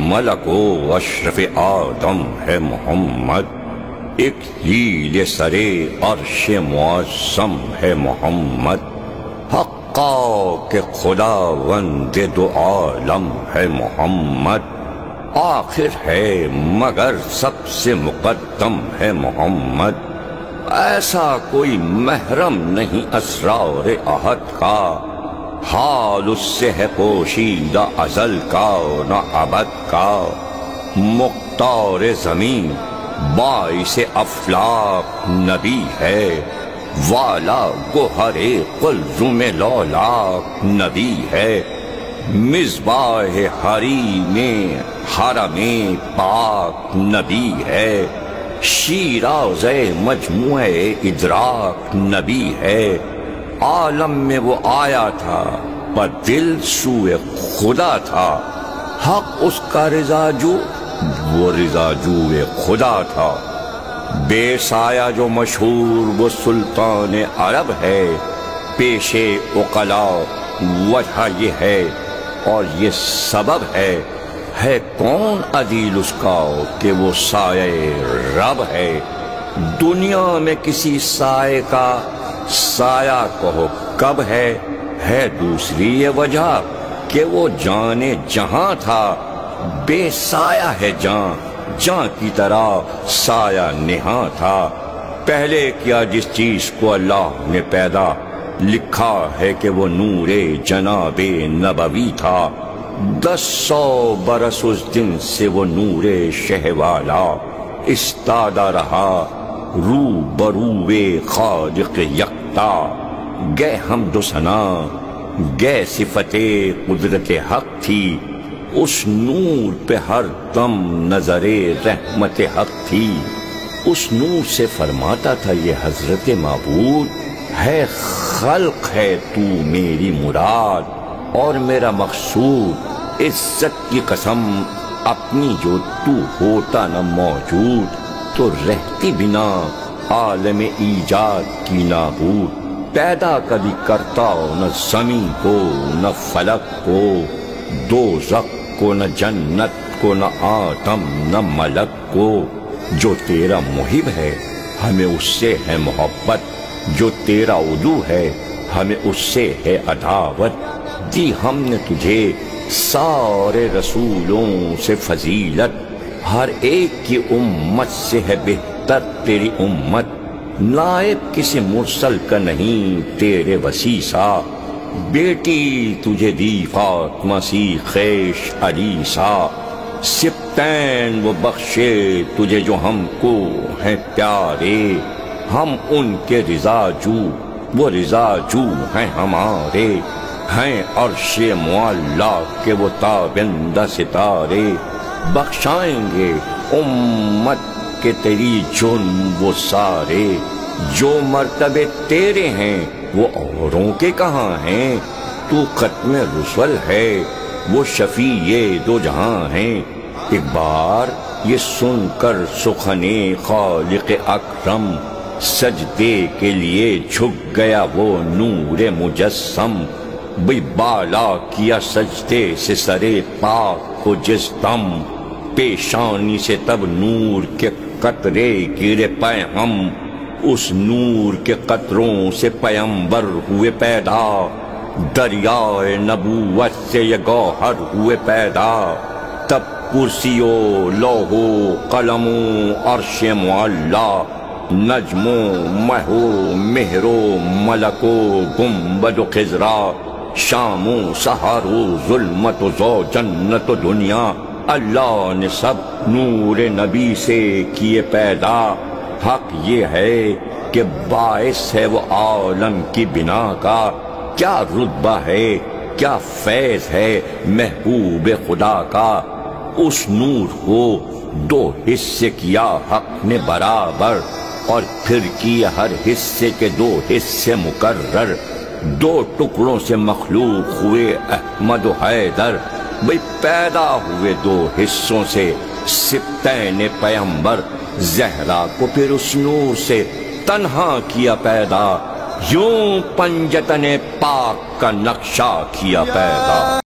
ملک و اشرف آدم ہے محمد، اکلیل سرے عرش معظم ہے محمد، حقا کہ خداوند دو عالم ہے محمد، آخر ہے مگر سب سے مقدم ہے محمد، ایسا کوئی محرم نہیں اسرار احد کا، حال اس سے ہے پوشیدہ ازل کا نہ ابد کا، مختار زمین باعث افلاک نبی ہے، والا گوہر قلزم لولاک نبی ہے، مصباح حریم حرم پاک نبی ہے، شیراز مجموع ادراک نبی ہے، عالم میں وہ آیا تھا پر دل سوئے خدا تھا، حق اس کا رضا جو وہ رضا جوئے خدا تھا، بے سایہ جو مشہور وہ سلطان عرب ہے، پیش عقلاء وجہ یہ ہے اور یہ سبب ہے کون عدیل اس کا کہ وہ سایہ رب ہے، دنیا میں کسی سائے کا سایہ کہو کب ہے دوسری یہ وجہ کہ وہ جانے جہاں تھا، بے سایہ ہے جاں کی طرح سایہ نہاں تھا، پہلے کیا جس چیز کو اللہ نے پیدا لکھا ہے کہ وہ نور جناب نبوی تھا، 100 برس اس دن سے وہ نور شہوالا استادہ رہا، رو بروے خالق یکتا، گے حمد و ثنا گے صفت قدرت حق تھی، اس نور پہ ہر دم نظر رحمت حق تھی، اس نور سے فرماتا تھا یہ حضرت معبود ہے، خلق ہے تو میری مراد اور میرا مقصود، عزت کی قسم اپنی جو تو ہوتا نہ موجود تو رہتی بنا عالم ایجاد کی نابود، پیدا کبھی کرتا نہ زمین کو نہ فلک کو، دوزخ کو نہ جنت کو نہ آدم نہ ملک کو، جو تیرا محب ہے ہمیں اس سے ہے محبت، جو تیرا عدو ہے ہمیں اس سے ہے عداوت، دی ہم نے تجھے سارے رسولوں سے فضیلت، ہر ایک کی امت سے ہے بہتر تیری امت، نائب کسی مرسل کا نہیں تیرے وسیسا، بیٹی تجھے دی فاطمہ سی خیش علی سا، سبتین وہ بخشے تجھے جو ہم کو ہیں پیارے، ہم ان کے رضا جو وہ رضا جو ہیں ہمارے، ہیں عرش معلا کے وہ تابندہ ستارے، بخشائیں گے امت کے تیری جرم وہ سارے، جو مرتبے تیرے ہیں وہ اوروں کے کہاں ہیں، تو ختم رسل ہے وہ شفیع دو جہاں ہیں، ایک بار یہ سن کر سخن خالق اکرم، سجدے کے لیے جھک گیا وہ نور مجسم، بھئی بالا کیا سجدے سے سرے پاک کو جس دم، پیشانی سے تب نور کے قطرے گرے پے ہم، اس نور کے قطروں سے پیمبر ہوئے پیدا، دریائے نبوت سے یہ گوہر ہوئے پیدا، تب کرسی و لوح و قلم و عرش معلا، نجم و مہ و مہر و ملک و گنبد و خضرا، شام و سحر و ظلمت و ذو جنت و دنیا، اللہ نے سب نور نبی سے کیے پیدا، حق یہ ہے کہ باعث ہے وہ عالم کی بنا کا، کیا رتبہ ہے کیا فیض ہے محبوب خدا کا، اس نور کو 2 حصے کیا حق نے برابر، اور پھر کیے ہر حصے کے 2 حصے مقرر، 2 ٹکڑوں سے مخلوق ہوئے احمد و حیدر، بھئی پیدا ہوئے 2 حصوں سے سبتین پیمبر، زہرا کو پھر اس نور سے تنہا کیا پیدا، یوں پنجتن پاک کا نقشہ کیا پیدا۔